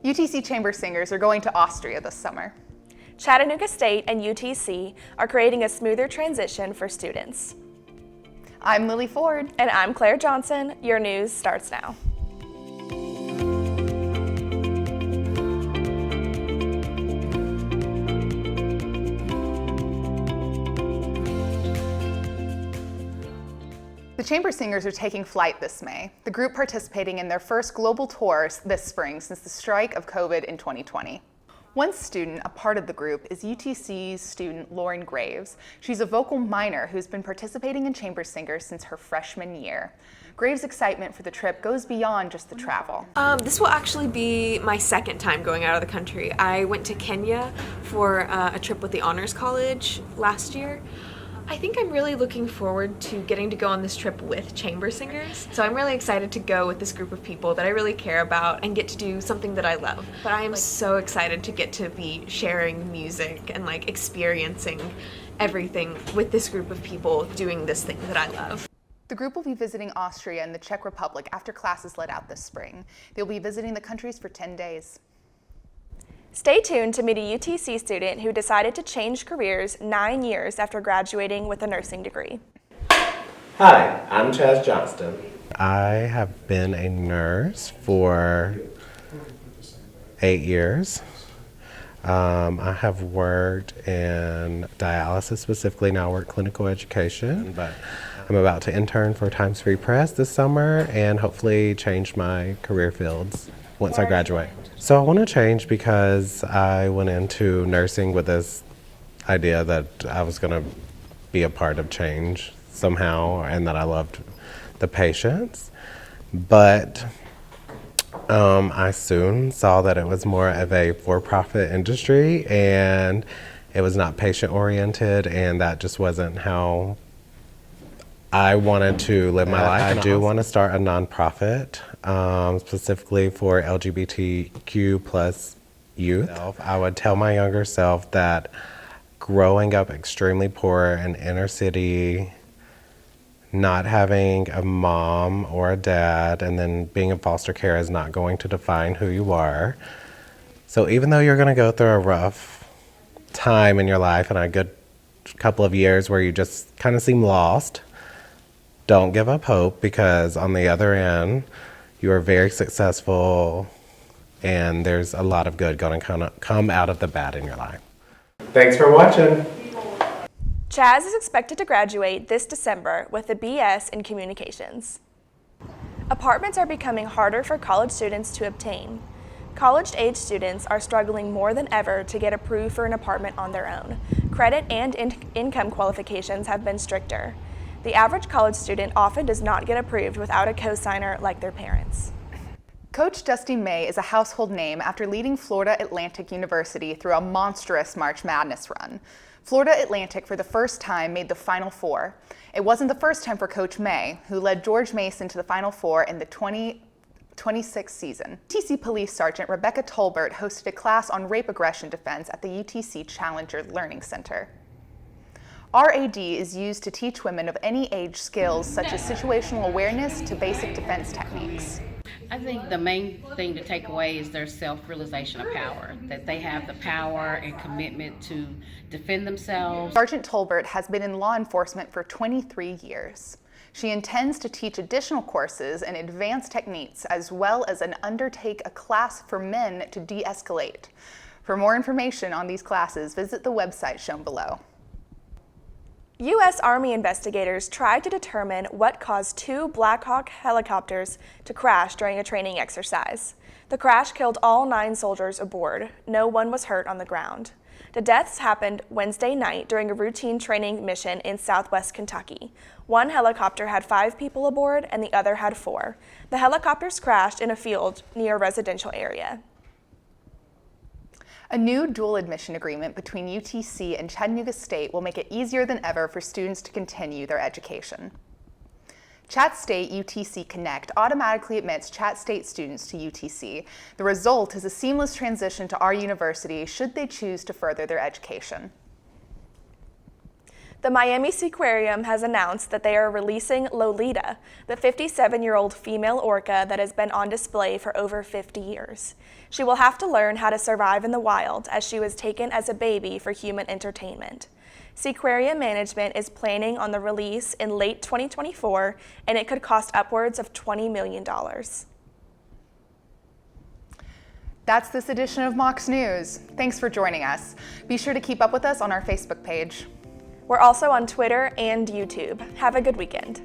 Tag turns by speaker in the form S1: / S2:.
S1: UTC Chamber Singers are going to Austria this summer.
S2: Chattanooga State and UTC are creating a smoother transition for students.
S1: I'm Lily Ford.
S2: And I'm Claire Johnson. Your news starts now.
S1: The Chamber Singers are taking flight this May, the group participating in their first global tour this spring since the strike of COVID in 2020. One student, a part of the group, is UTC's student Lauren Graves. She's a vocal minor who's been participating in Chamber Singers since her freshman year. Graves' excitement for the trip goes beyond just the travel.
S3: This will actually be my second time going out of the country. I went to Kenya for a trip with the Honors College last year. I think I'm really looking forward to getting to go on this trip with Chamber Singers. So I'm really excited to go with this group of people that I really care about and get to do something that I love. But I am so excited to get to be sharing music and experiencing everything with this group of people doing this thing that I love.
S1: The group will be visiting Austria and the Czech Republic after classes let out this spring. They'll be visiting the countries for 10 days.
S2: Stay tuned to meet a UTC student who decided to change careers 9 years after graduating with a nursing degree.
S4: Hi, I'm Chaz Johnston. I have been a nurse for 8 years. I have worked in dialysis specifically, now I work clinical education, but I'm about to intern for Times Free Press this summer and hopefully change my career fields once I graduate. So I want to change because I went into nursing with this idea that I was going to be a part of change somehow and that I loved the patients. But I soon saw that it was more of a for-profit industry and it was not patient-oriented, and that just wasn't how I wanted to live my life. I do want to start a nonprofit, specifically for LGBTQ plus youth. I would tell my younger self that growing up extremely poor in inner city, not having a mom or a dad, and then being in foster care is not going to define who you are. So even though you're going to go through a rough time in your life and a good couple of years where you just kind of seem lost, don't give up hope, because on the other end, you are very successful and there's a lot of good going to come out of the bad in your life. Thanks for watching.
S2: Chaz is expected to graduate this December with a BS in Communications. Apartments are becoming harder for college students to obtain. College-age students are struggling more than ever to get approved for an apartment on their own. Credit and income qualifications have been stricter. The average college student often does not get approved without a co-signer like their parents.
S1: Coach Dusty May is a household name after leading Florida Atlantic University through a monstrous March Madness run. Florida Atlantic for the first time made the Final Four. It wasn't the first time for Coach May, who led George Mason to the Final Four in the 2026 season. UTC Police Sergeant Rebecca Tolbert hosted a class on rape aggression defense at the UTC Challenger Learning Center. RAD is used to teach women of any age skills such as situational awareness to basic defense techniques.
S5: I think the main thing to take away is their self-realization of power, that they have the power and commitment to defend themselves.
S1: Sergeant Tolbert has been in law enforcement for 23 years. She intends to teach additional courses and advanced techniques, as well as undertake a class for men to de-escalate. For more information on these classes, visit the website shown below.
S2: U.S. Army investigators tried to determine what caused 2 Black Hawk helicopters to crash during a training exercise. The crash killed all 9 soldiers aboard. No one was hurt on the ground. The deaths happened Wednesday night during a routine training mission in southwest Kentucky. One helicopter had 5 people aboard and the other had 4. The helicopters crashed in a field near a residential area.
S1: A new dual admission agreement between UTC and Chattanooga State will make it easier than ever for students to continue their education. Chat State UTC Connect automatically admits Chat State students to UTC. The result is a seamless transition to our university should they choose to further their education.
S2: The Miami Seaquarium has announced that they are releasing Lolita, the 57-year-old female orca that has been on display for over 50 years. She will have to learn how to survive in the wild as she was taken as a baby for human entertainment. Seaquarium management is planning on the release in late 2024, and it could cost upwards of $20 million.
S1: That's this edition of Mocs News. Thanks for joining us. Be sure to keep up with us on our Facebook page.
S2: We're also on Twitter and YouTube. Have a good weekend.